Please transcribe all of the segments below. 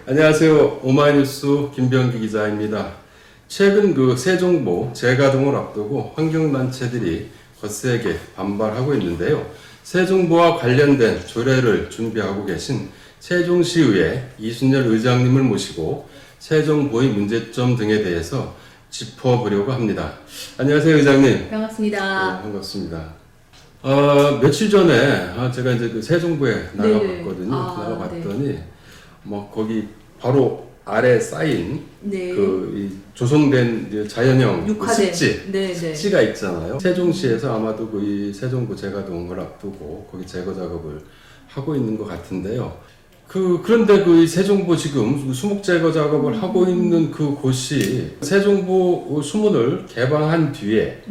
안녕하세요. 오마이뉴스 김병기 기자입니다. 최근 세종보 재가동을 앞두고 환경단체들이 거세게 반발하고 있는데요. 세종보와 관련된 조례를 준비하고 계신 세종시의회 이순열 의장님을 모시고 세종보의 문제점 등에 대해서 짚어보려고 합니다. 안녕하세요, 의장님. 반갑습니다. 네, 반갑습니다. 며칠 전에 제가 이제 세종보에 나가봤거든요. 나가봤더니 거기 바로 아래 쌓인 이 조성된 자연형 습지가 있잖아요. 세종시에서 아마도 이 세종보 재가동을 앞두고 거기 제거 작업을 하고 있는 것 같은데요. 그런데 이 세종보 지금 수목 제거 작업을 하고 있는 곳이 세종보 수문을 개방한 뒤에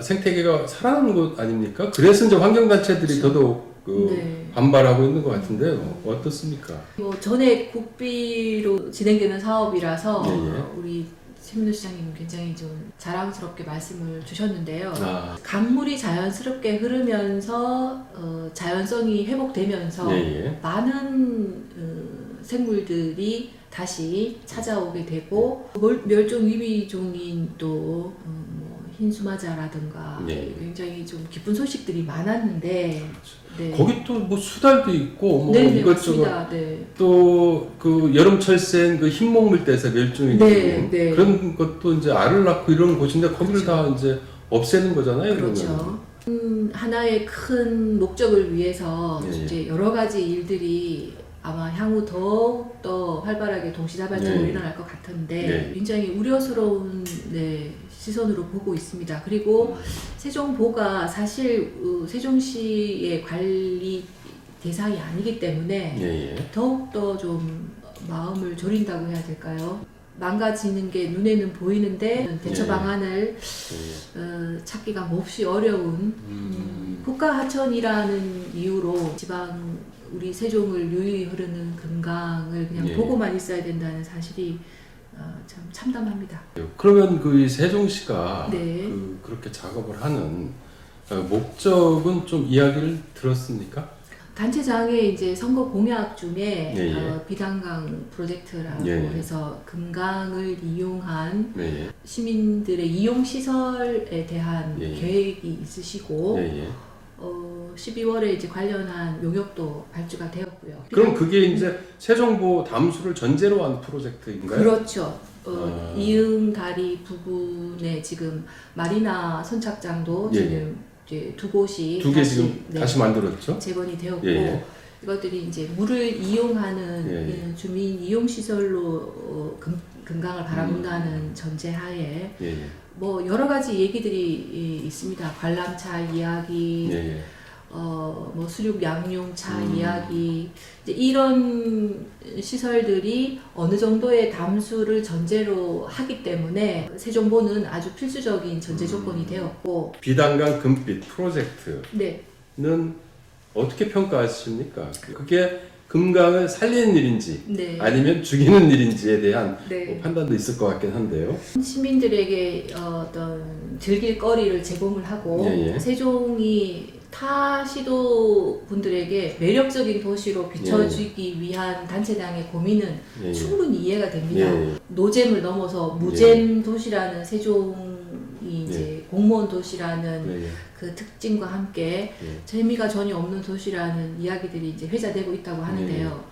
생태계가 살아나는 곳 아닙니까? 그래서 이제 환경단체들이 더더욱 반발하고 있는 것 같은데요. 어떻습니까? 전에 국비로 진행되는 사업이라서 우리 최민호 시장님 굉장히 좀 자랑스럽게 말씀을 주셨는데요. 강물이 자연스럽게 흐르면서 자연성이 회복되면서 많은 생물들이 다시 찾아오게 되고 멸종 위기종인 또 흰수마자라든가 굉장히 좀 기쁜 소식들이 많았는데 거기 또 수달도 있고 이것저것 또 여름철새인 흰목물대에서 멸종이 되는 그런 것도 이제 알을 낳고 이런 곳인데 거기를 다 이제 없애는 거잖아요. 그렇죠. 하나의 큰 목적을 위해서 이제 여러 가지 일들이 아마 향후 더욱더 활발하게 동시다발적으로 일어날 것 같은데 굉장히 우려스러운 시선으로 보고 있습니다. 그리고 세종보가 사실 세종시의 관리 대상이 아니기 때문에 더욱더 좀 마음을 졸인다고 해야 될까요? 망가지는 게 눈에는 보이는데 대처 방안을 찾기가 몹시 어려운 국가하천이라는 이유로 지방 우리 세종을 유유히 흐르는 금강을 그냥 보고만 있어야 된다는 사실이 참 참담합니다. 그러면 이 세종시가 그렇게 작업을 하는 목적은 좀 이야기를 들었습니까? 단체장의 이제 선거 공약 중에 비단강 프로젝트라고 해서 금강을 이용한 시민들의 이용 시설에 대한 계획이 있으시고 12월에 이제 관련한 용역도 발주가 되었고요. 그럼 그게 이제 세종보 담수를 전제로 한 프로젝트인가요? 그렇죠. 이응다리 부근에 지금 마리나 선착장도 지금 이제 두 곳이 두 개 지금 다시 만들었죠? 재건이 되었고 이것들이 이제 물을 이용하는 주민 이용 시설로 금강을 바라본다는 전제하에 여러 가지 얘기들이 있습니다. 관람차 이야기, 수륙 양용차 이야기, 이제 이런 시설들이 어느 정도의 담수를 전제로 하기 때문에 세종보는 아주 필수적인 전제 조건이 되었고 비단강 금빛 프로젝트는 어떻게 평가하십니까? 그게 금강을 살리는 일인지 아니면 죽이는 일인지에 대한 판단도 있을 것 같긴 한데요. 시민들에게 어떤 즐길 거리를 제공을 하고 세종이 타 시도 분들에게 매력적인 도시로 비춰주기 위한 단체장의 고민은 충분히 이해가 됩니다. 노잼을 넘어서 무잼 도시라는 세종이 이제 공무원 도시라는 그 특징과 함께 재미가 전혀 없는 도시라는 이야기들이 이제 회자되고 있다고 하는데요.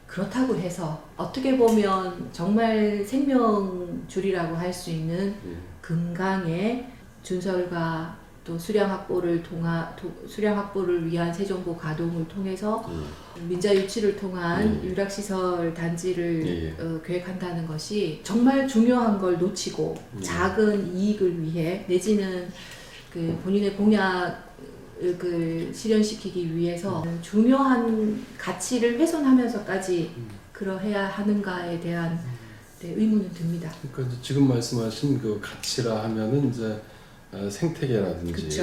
그렇다고 해서 어떻게 보면 정말 생명줄이라고 할 수 있는 금강의 준설과 또 수량 확보를 위한 세종보 가동을 통해서 민자 유치를 통한 유락시설 단지를 계획한다는 것이 정말 중요한 걸 놓치고 작은 이익을 위해 내지는 본인의 공약을 실현시키기 위해서 중요한 가치를 훼손하면서까지 그러해야 하는가에 대한 의문은 듭니다. 그러니까 지금 말씀하신 가치라 하면은 이제 생태계라든지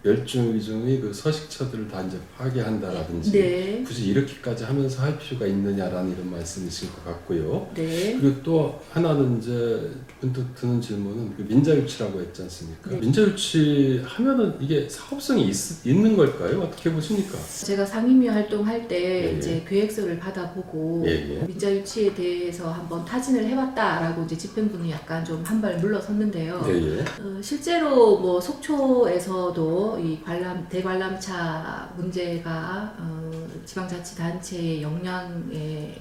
멸종 위종의 그 서식처들을 다 이제 파괴한다라든지 네. 굳이 이렇게까지 하면서 할 필요가 있느냐라는 이런 말씀이신 것 같고요. 네. 그리고 또 하나는 이제 문득 드는 질문은 그 민자유치라고 했지 않습니까? 네. 민자유치 하면은 이게 사업성이 있는 걸까요? 어떻게 보십니까? 제가 상임위 활동할 때 예. 이제 계획서를 받아보고 예. 민자유치에 대해서 한번 타진을 해봤다라고 이제 집행부는 약간 좀 한 발 물러섰는데요. 예. 실제로 뭐 속초에서도 이 대관람차 문제가 지방자치단체의 역량에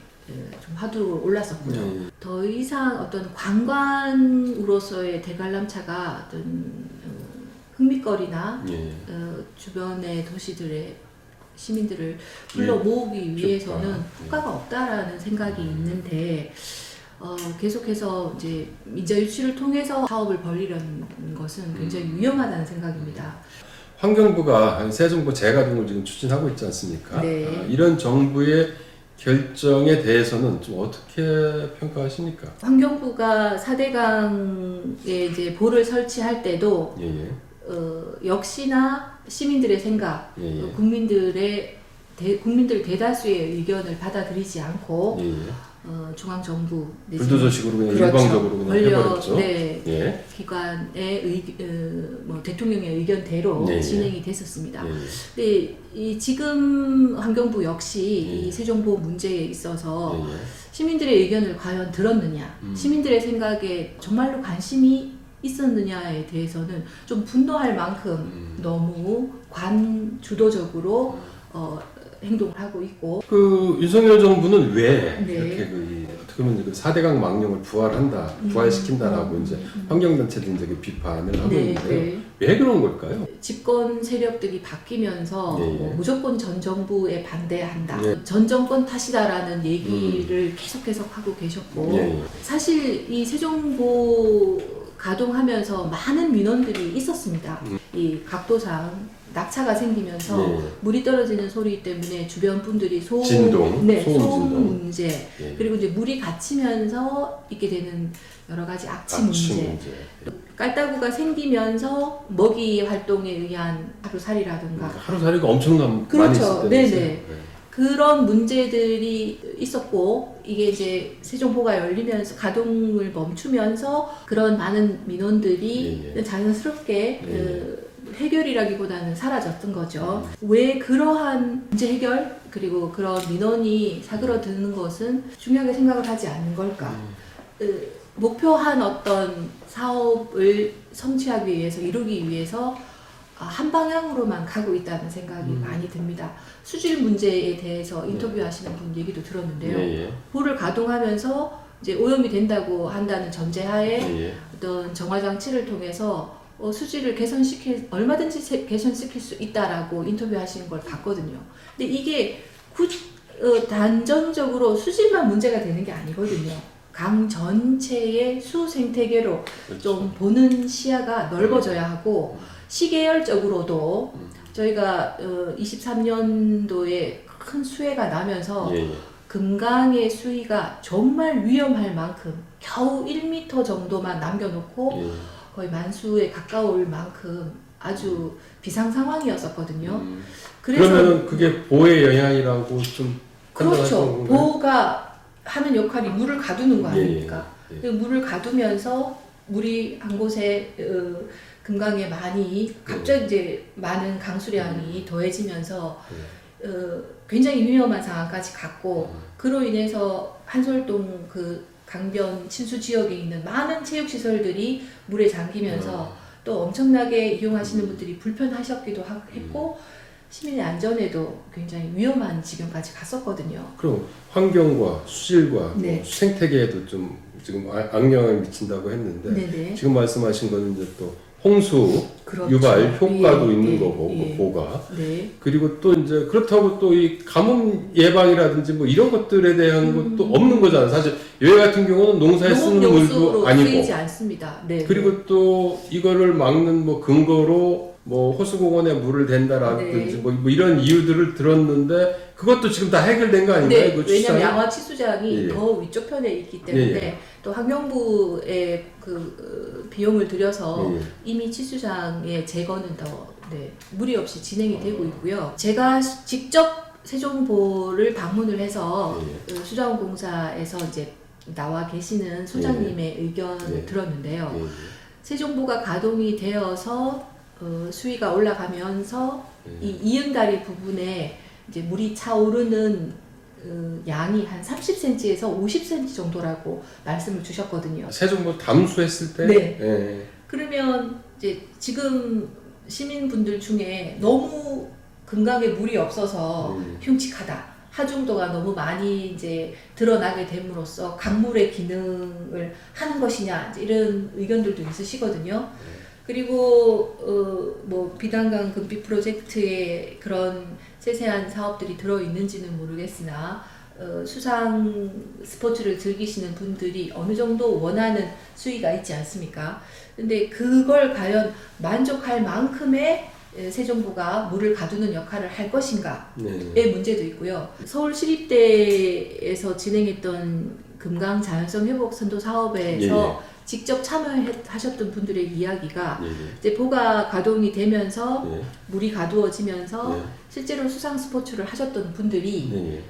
좀 화두로 올랐었고요. 더 이상 어떤 관광으로서의 대관람차가 어떤 흥미거리나 주변의 도시들의 시민들을 불러 모으기 위해서는 효과가 없다라는 생각이 있는데 계속해서 이제 민자유치를 통해서 사업을 벌이려는 것은 굉장히 위험하다는 생각입니다. 환경부가 새 정부 재가동을 지금 추진하고 있지 않습니까? 네. 이런 정부의 결정에 대해서는 좀 어떻게 평가하십니까? 환경부가 4대강에 이제 볼을 설치할 때도 역시나 시민들의 생각, 국민들 대다수의 의견을 받아들이지 않고 중앙정부 불도저식으로 그냥 그렇죠. 일방적으로 그냥 해버렸죠. 네, 기관의 대통령의 의견대로 진행이 됐었습니다. 근데 지금 환경부 역시 이 세종보호 문제에 있어서 시민들의 의견을 과연 들었느냐, 시민들의 생각에 정말로 관심이 있었느냐에 대해서는 좀 분노할 만큼 너무 관주도적으로 행동을 하고 있고. 그 윤석열 정부는 왜 이렇게 어떻게 보면 그 4대강 망령을 부활시킨다라고 이제 환경단체들이 이제 비판을 하고 있는데요. 왜 그런 걸까요? 집권 세력들이 바뀌면서 뭐 무조건 전 정부에 반대한다, 전 정권 탓이다라는 얘기를 계속 하고 계셨고, 사실 이 세종보 가동하면서 많은 민원들이 있었습니다. 이 각도상 낙차가 생기면서 물이 떨어지는 소리 때문에 주변 분들이 소음 문제, 그리고 이제 물이 갇히면서 있게 되는 여러 가지 악취 문제. 깔따구가 생기면서 먹이 활동에 의한 하루살이라든가. 하루살이가 엄청난 많이 있었대요. 네네. 그런 문제들이 있었고, 이게 이제 세종보가 열리면서 가동을 멈추면서 그런 많은 민원들이 자연스럽게 해결이라기보다는 사라졌던 거죠. 왜 그러한 문제 해결 그리고 그런 민원이 사그러드는 것은 중요하게 생각을 하지 않는 걸까? 목표한 어떤 사업을 성취하기 위해서, 이루기 위해서 한 방향으로만 가고 있다는 생각이 많이 듭니다. 수질 문제에 대해서 인터뷰하시는 분 얘기도 들었는데요. 볼을 가동하면서 이제 오염이 된다고 한다는 전제하에 어떤 정화 장치를 통해서 수질을 얼마든지 개선시킬 수 있다라고 인터뷰하시는 걸 봤거든요. 근데 이게 단전적으로 수질만 문제가 되는 게 아니거든요. 강 전체의 수 생태계로 좀 보는 시야가 넓어져야 하고, 시계열적으로도 저희가 23년도에 큰 수해가 나면서 금강의 수위가 정말 위험할 만큼 겨우 1m 정도만 남겨놓고 거의 만수에 가까울 만큼 아주 비상 상황이었었거든요. 그러면 그게 보호의 영향이라고 좀 그렇죠. 보호가 하는 역할이 물을 가두는 거 아닙니까? 물을 가두면서 물이 한 곳에 금강에 많이 갑자기 이제 많은 강수량이 더해지면서 굉장히 위험한 상황까지 갔고, 그로 인해서 한솔동 그 강변 친수 지역에 있는 많은 체육시설들이 물에 잠기면서 또 엄청나게 이용하시는 분들이 불편하셨기도 했고, 시민의 안전에도 굉장히 위험한 지경까지 갔었거든요. 그럼 환경과 수질과 뭐 생태계에도 좀 지금 악영향을 미친다고 했는데, 지금 말씀하신 거는 이제 또 홍수 유발 효과도 있는 거고, 보가. 그리고 또 이제 그렇다고 또 이 가뭄 예방이라든지 뭐 이런 것들에 대한 것도 없는 거잖아요. 사실 여기 같은 경우는 농사에 쓰는 물도 아니고. 쓰이지 않습니다. 그리고 또 이거를 막는 뭐 근거로 뭐 호수공원에 물을 댄다라든지 네. 뭐 이런 이유들을 들었는데 그것도 지금 다 해결된 거 아닌가요? 네, 그 왜냐하면 양화 치수장이 예, 예. 더 위쪽 편에 있기 때문에 예, 예. 또 환경부의 비용을 들여서 예, 예. 이미 치수장의 제거는 더 무리 없이 진행이 되고 있고요. 제가 직접 세종보를 방문을 해서 예, 예. 수자원공사에서 이제 나와 계시는 소장님의 의견을 예. 들었는데요. 예, 예. 세종보가 가동이 되어서 수위가 올라가면서 예. 이 이응다리 부분에 이제 물이 차오르는 양이 한 30cm에서 50cm 정도라고 말씀을 주셨거든요. 세종보 담수했을 때? 네. 예. 그러면 이제 지금 시민분들 중에 너무 금강에 물이 없어서 흉측하다. 하중도가 너무 많이 이제 드러나게 됨으로써 강물의 기능을 하는 것이냐 이제 이런 의견들도 있으시거든요. 그리고 뭐 비단강 금빛 프로젝트에 그런 세세한 사업들이 들어 있는지는 모르겠으나 수상 스포츠를 즐기시는 분들이 어느 정도 원하는 수위가 있지 않습니까? 근데 그걸 과연 만족할 만큼의 세종보가 물을 가두는 역할을 할 것인가의 문제도 있고요. 서울시립대에서 진행했던 금강 자연성 회복 선도 사업에서 직접 참여하셨던 분들의 이야기가 이제 보가 가동이 되면서 물이 가두어지면서 실제로 수상 스포츠를 하셨던 분들이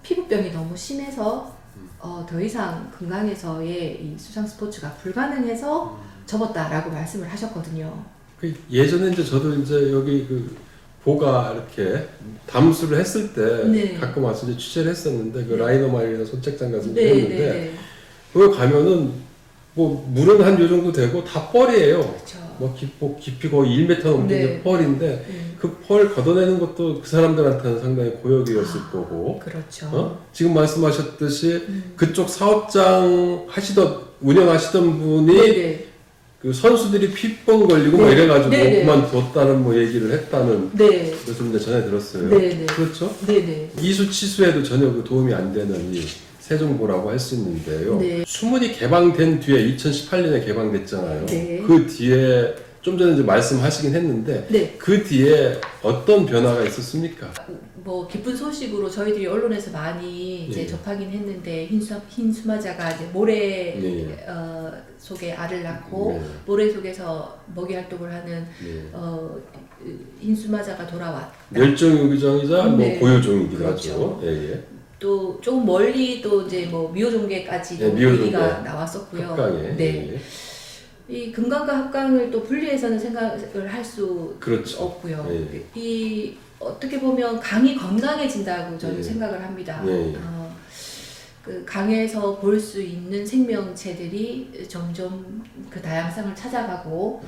피부병이 너무 심해서 더 이상 금강에서의 이 수상 스포츠가 불가능해서 접었다라고 말씀을 하셨거든요. 그 예전에 이제 저도 이제 여기 그 보가 이렇게 담수를 했을 때 가끔 와서 이제 취재를 했었는데 그 라이너 마일이나 손책장 가서 했는데 거기 가면은 뭐 물은 한 요 정도 되고 다 뻘이에요. 그쵸. 뭐 깊이 거의 1m 넘는 뻘인데 그 펄 걷어내는 것도 그 사람들한테는 상당히 고역이었을 거고. 그렇죠. 지금 말씀하셨듯이 그쪽 사업장 운영하시던 분이 그 선수들이 피병 걸리고 뭐 이래가지고 그만뒀다는 뭐 얘기를 했다는 좀 이제 전해 들었어요. 그렇죠? 이수 치수에도 전혀 그 도움이 안 되는 이 세종보라고 할 수 있는데요. 수문이 개방된 뒤에 2018년에 개방됐잖아요. 그 뒤에 좀 전에 이제 말씀하시긴 했는데 그 뒤에 어떤 변화가 있었습니까? 뭐 기쁜 소식으로 저희들이 언론에서 많이 이제 접하긴 했는데 흰 수마자가 이제 모래 속에 알을 낳고 모래 속에서 먹이 활동을 하는 흰 수마자가 돌아왔다. 멸종위기종이자 뭐 고유종이기도 그렇죠. 하죠. 또 조금 멀리 또 이제 뭐 미호종계까지 얘기가 나왔었고요. 합강에. 이 금강과 합강을 또 분리해서는 생각을 할 수 없고요. 이 어떻게 보면 강이 건강해진다고 저는 생각을 합니다. 그 강에서 볼 수 있는 생명체들이 점점 그 다양성을 찾아가고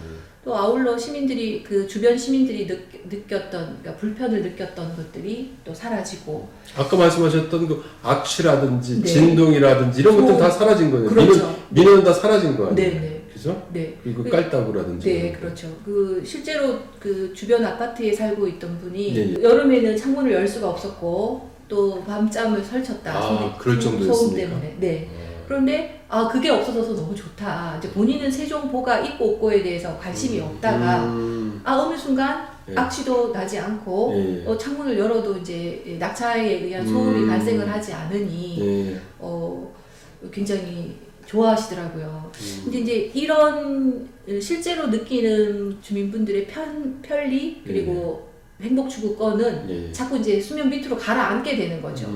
또 아울러 시민들이 그 주변 시민들이 느꼈던 그러니까 불편을 느꼈던 것들이 또 사라지고 아까 말씀하셨던 그 악취라든지 진동이라든지 이런 것들 다 사라진 거예요. 그렇죠. 민원은 다 사라진 거 아니에요. 그죠? 그리고 깔따구라든지. 그렇죠. 그 실제로 그 주변 아파트에 살고 있던 분이 여름에는 창문을 열 수가 없었고 또 밤잠을 설쳤다. 그럴 정도였습니까? 소음 때문에. 그런데 그게 없어져서 너무 좋다. 이제 본인은 세종보가 있고 없고에 대해서 관심이 없다가 어느 순간 악취도 나지 않고 창문을 열어도 이제 낙차에 의한 소음이 발생을 하지 않으니 굉장히 좋아하시더라고요. 근데 이제 이런 실제로 느끼는 주민분들의 편리 그리고 행복 추구권은 자꾸 이제 수면 밑으로 가라앉게 되는 거죠.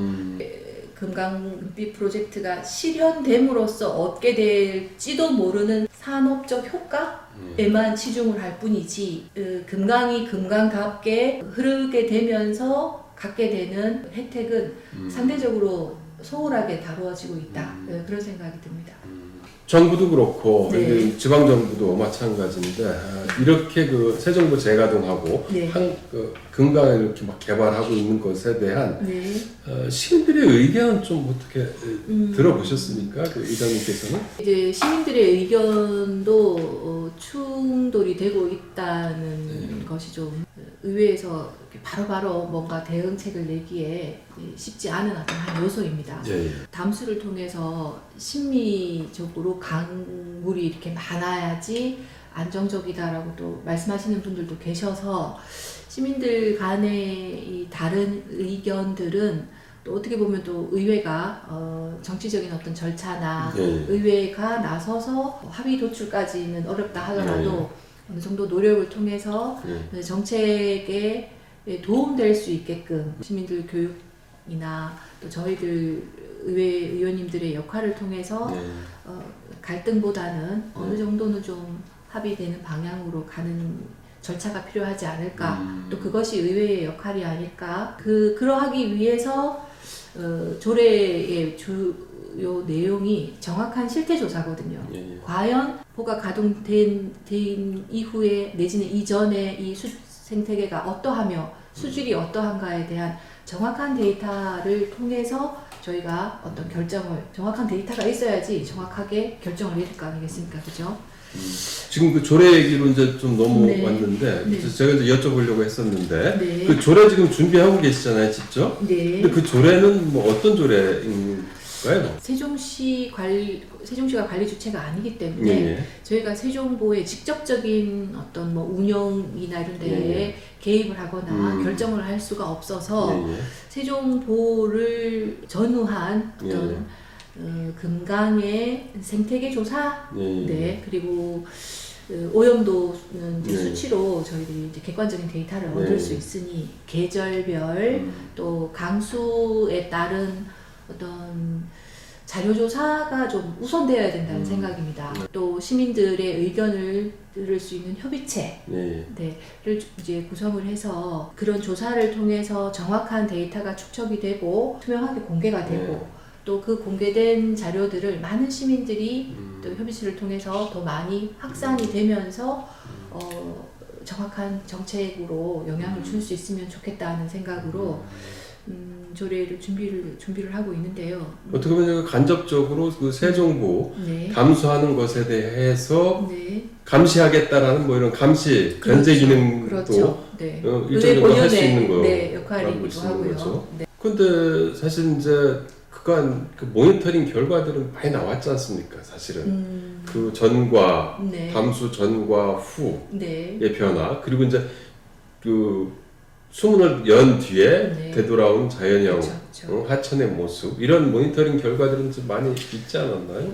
금강금빛 프로젝트가 실현됨으로써 얻게 될지도 모르는 산업적 효과에만 치중을 할 뿐이지 금강이 금강답게 흐르게 되면서 갖게 되는 혜택은 상대적으로 소홀하게 다루어지고 있다. 그런 생각이 듭니다. 정부도 그렇고 지방정부도 마찬가지인데 이렇게 그 세종보 재가동하고 그 금강을 이렇게 막 개발하고 있는 것에 대한 시민들의 의견은 좀 어떻게 들어보셨습니까? 그 의장님께서는? 이제 시민들의 의견도 충돌이 되고 있다는 것이 좀 의회에서 바로바로 뭔가 대응책을 내기에 쉽지 않은 어떤 한 요소입니다. 담수를 통해서 심리적으로 강물이 이렇게 많아야지 안정적이다라고 또 말씀하시는 분들도 계셔서 시민들 간의 이 다른 의견들은 또 어떻게 보면 또 의회가 정치적인 어떤 절차나 의회가 나서서 합의 도출까지는 어렵다 하더라도 어느 정도 노력을 통해서 정책에 도움될 수 있게끔 시민들 교육이나 또 저희들 의회 의원님들의 역할을 통해서 갈등보다는 어느 정도는 좀 합의되는 방향으로 가는 절차가 필요하지 않을까. 또 그것이 의회의 역할이 아닐까. 그러하기 위해서 조례의 주요 내용이 정확한 실태 조사거든요. 과연 포가 가동된 이후에 내지는 이전에 이 생태계가 어떠하며 수질이 어떠한가에 대한 정확한 데이터를 통해서 저희가 어떤 정확한 데이터가 있어야지 정확하게 결정을 내릴 거 아니겠습니까? 그죠? 지금 그 조례 얘기로 이제 좀 넘어왔는데 제가 이제 여쭤보려고 했었는데 그 조례 지금 준비하고 계시잖아요, 직접? 근데 그 조례는 뭐 어떤 조례인가요? 세종시가 관리 주체가 아니기 때문에 저희가 세종보의 직접적인 어떤 뭐 운영이나 이런 데에 개입을 하거나 결정을 할 수가 없어서 세종보를 전후한 어떤 금강의 생태계 조사, 그리고 오염도는 이제 수치로 저희들이 이제 객관적인 데이터를 얻을 수 있으니 계절별 또 강수에 따른 어떤 자료 조사가 좀 우선되어야 된다는 생각입니다. 또 시민들의 의견을 들을 수 있는 협의체를 이제 구성을 해서 그런 조사를 통해서 정확한 데이터가 축적이 되고 투명하게 공개가 되고 또 그 공개된 자료들을 많은 시민들이 또 협의체를 통해서 더 많이 확산이 되면서 정확한 정책으로 영향을 줄 수 있으면 좋겠다는 생각으로 조례를 준비를 하고 있는데요. 어떻게 보면 간접적으로 그 세종보 담수하는 것에 대해서 감시하겠다라는 뭐 이런 감시 견제 기능도 일정 정도 할 수 있는 거 역할이기도 하고요. 근데 사실 이제 그간 그 모니터링 결과들은 많이 나왔지 않습니까? 사실은 그 전과 담수 전과 후의 변화 그리고 이제 그 수문을 연 뒤에 되돌아온 자연형 하천의 모습 이런 모니터링 결과들은 좀 많이 있지 않았나요?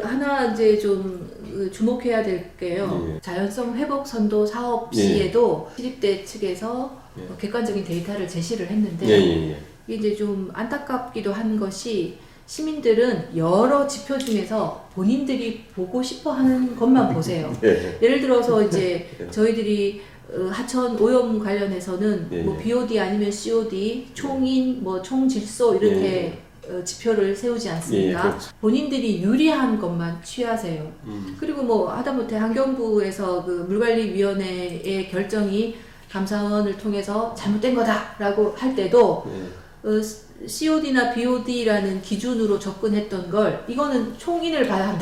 하나 이제 좀 주목해야 될 게요. 자연성 회복 선도 사업 시에도 시립대 측에서 객관적인 데이터를 제시를 했는데 이게 이제 좀 안타깝기도 한 것이 시민들은 여러 지표 중에서 본인들이 보고 싶어 하는 것만 보세요. 예를 들어서 이제 저희들이 하천 오염 관련해서는 뭐 BOD 아니면 COD, 총인, 뭐 총질소 이렇게 지표를 세우지 않습니까? 그렇죠. 본인들이 유리한 것만 취하세요. 그리고 뭐 하다못해 환경부에서 그 물관리위원회의 결정이 감사원을 통해서 잘못된 거다라고 할 때도 COD나 BOD라는 기준으로 접근했던 걸 이거는 총인을 봐야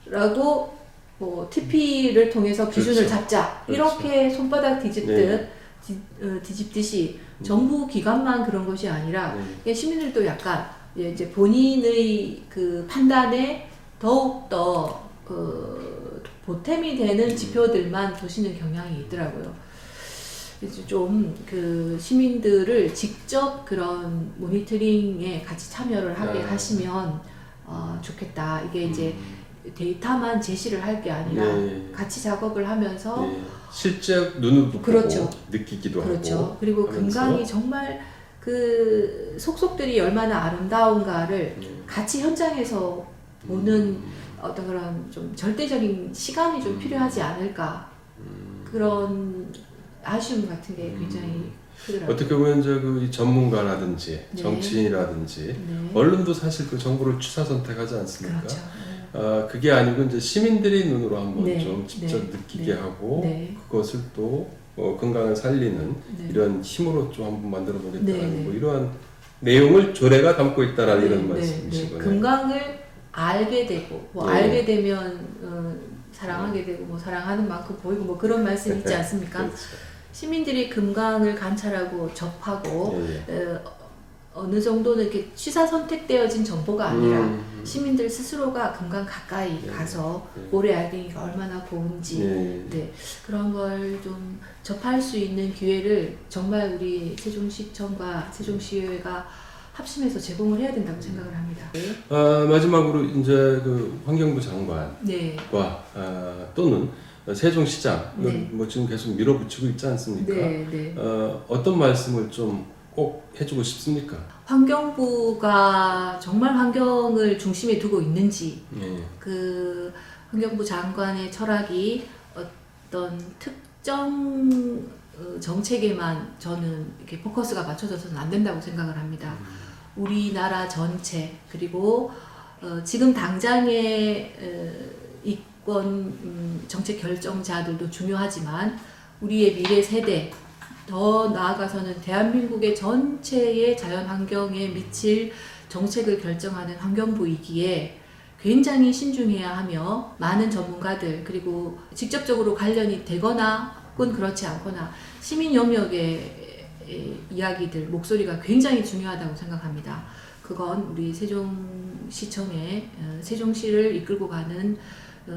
한다라고 뭐 TP를 통해서 기준을 잡자 이렇게 손바닥 뒤집듯이 정부 기관만 그런 것이 아니라 시민들도 약간 이제 본인의 그 판단에 더욱 더 보탬이 되는 지표들만 보시는 경향이 있더라고요. 그래서 좀 그 시민들을 직접 그런 모니터링에 같이 참여를 하게 하시면 좋겠다. 이게 이제 데이터만 제시를 할 게 아니라 같이 작업을 하면서 실제 눈으로 보고 느끼기도 하고 그리고 금강이 정말 그 속속들이 얼마나 아름다운가를 같이 현장에서 보는 어떤 그런 좀 절대적인 시간이 좀 필요하지 않을까 그런 아쉬움 같은 게 굉장히 크더라고요. 어떻게 보면 이제 그 전문가라든지 정치인이라든지 언론도 사실 그 정보를 취사 선택하지 않습니까? 그렇죠. 그게 아니고 이제 시민들이 눈으로 한번 좀 직접 느끼게 하고 그것을 또 건강을 살리는 이런 힘으로 좀 한번 만들어 보겠다는 뭐 이러한 내용을 조례가 담고 있다라는 이런 말씀이시거든요. 건강을 알게 되고 뭐 알게 되면 사랑하게 되고 뭐 사랑하는 만큼 보이고 뭐 그런 말씀 있지 않습니까? 그렇죠. 시민들이 금강을 관찰하고 접하고 어느 정도는 이렇게 취사 선택되어진 정보가 아니라 시민들 스스로가 금강 가까이 가서 모래알갱이가 얼마나 고운지 네, 그런 걸 좀 접할 수 있는 기회를 정말 우리 세종시청과 세종시의회가 합심해서 제공을 해야 된다고 생각을 합니다. 마지막으로 이제 그 환경부 장관과 네. 또는 세종시장 뭐 지금 계속 밀어붙이고 있지 않습니까? 어떤 말씀을 좀 꼭 해주고 싶습니까? 환경부가 정말 환경을 중심에 두고 있는지 그 환경부 장관의 철학이 어떤 특정 정책에만 저는 이렇게 포커스가 맞춰져서는 안 된다고 생각을 합니다. 우리나라 전체 그리고 지금 당장의 이권 정책 결정자들도 중요하지만 우리의 미래 세대 더 나아가서는 대한민국의 전체의 자연환경에 미칠 정책을 결정하는 환경부이기에 굉장히 신중해야 하며 많은 전문가들 그리고 직접적으로 관련이 되거나 혹은 그렇지 않거나 시민 영역의 이야기들 목소리가 굉장히 중요하다고 생각합니다. 그건 우리 세종시청의 세종시를 이끌고 가는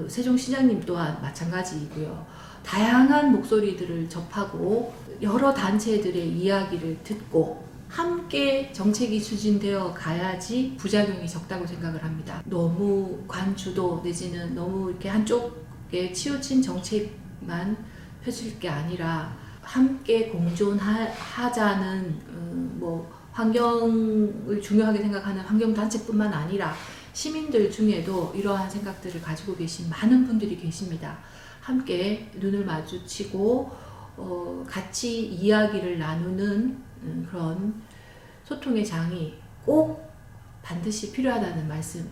세종시장님 또한 마찬가지이고요. 다양한 목소리들을 접하고 여러 단체들의 이야기를 듣고 함께 정책이 추진되어 가야지 부작용이 적다고 생각을 합니다. 너무 관주도 내지는 너무 이렇게 한쪽에 치우친 정책만 펼칠 게 아니라 함께 공존하자는 뭐 환경을 중요하게 생각하는 환경단체뿐만 아니라 시민들 중에도 이러한 생각들을 가지고 계신 많은 분들이 계십니다. 함께 눈을 마주치고 같이 이야기를 나누는 그런 소통의 장이 꼭 반드시 필요하다는 말씀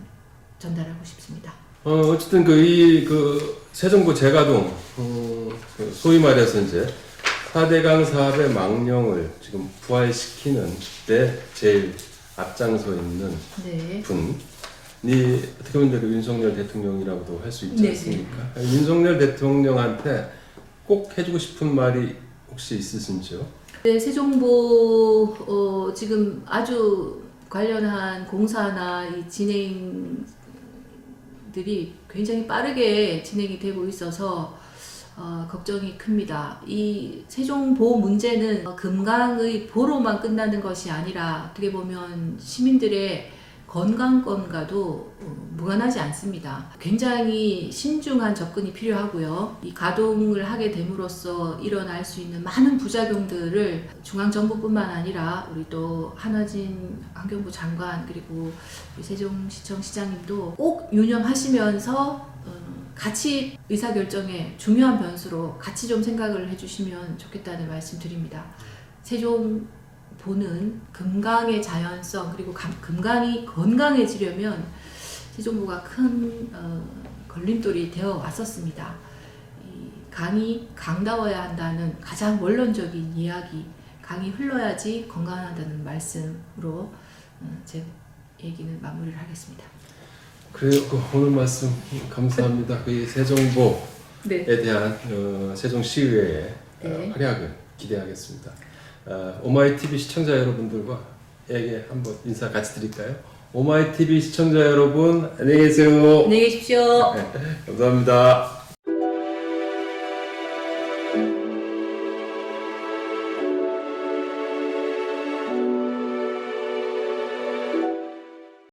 전달하고 싶습니다. 어쨌든 그 세종구 재가동 소위 말해서 이제 4대강 사업의 망령을 지금 부활시키는 데 제일 앞장서 있는 분이 어떻게 보면 그 윤석열 대통령이라고도 할 수 있지 않습니까? 윤석열 대통령한테 꼭 해주고 싶은 말이 혹시 있으신지요? 네, 세종보 지금 아주 관련한 공사나 이 진행들이 굉장히 빠르게 진행이 되고 있어서 걱정이 큽니다. 이 세종보 문제는 금강의 보로만 끝나는 것이 아니라 어떻게 보면 시민들의 건강권과도 무관하지 않습니다. 굉장히 신중한 접근이 필요하고요. 이 가동을 하게 됨으로써 일어날 수 있는 많은 부작용들을 중앙정부뿐만 아니라 우리 또 한화진 환경부 장관 그리고 세종시청 시장님도 꼭 유념하시면서 같이 의사결정에 중요한 변수로 같이 좀 생각을 해주시면 좋겠다는 말씀 드립니다. 세종보는 금강의 자연성 그리고 금강이 건강해지려면 세종보가 큰 걸림돌이 되어 왔었습니다. 이 강이 강다워야 한다는 가장 원론적인 이야기, 강이 흘러야지 건강하다는 말씀으로 제 얘기는 마무리를 하겠습니다. 그래요. 오늘 말씀 감사합니다. 그 세종보에 대한 세종시의회의 활약을 기대하겠습니다. 오마이TV 시청자 여러분들과에게 한번 인사 같이 드릴까요? 오마이TV 시청자 여러분 안녕히 계세요. 안녕히 계십시오. 감사합니다.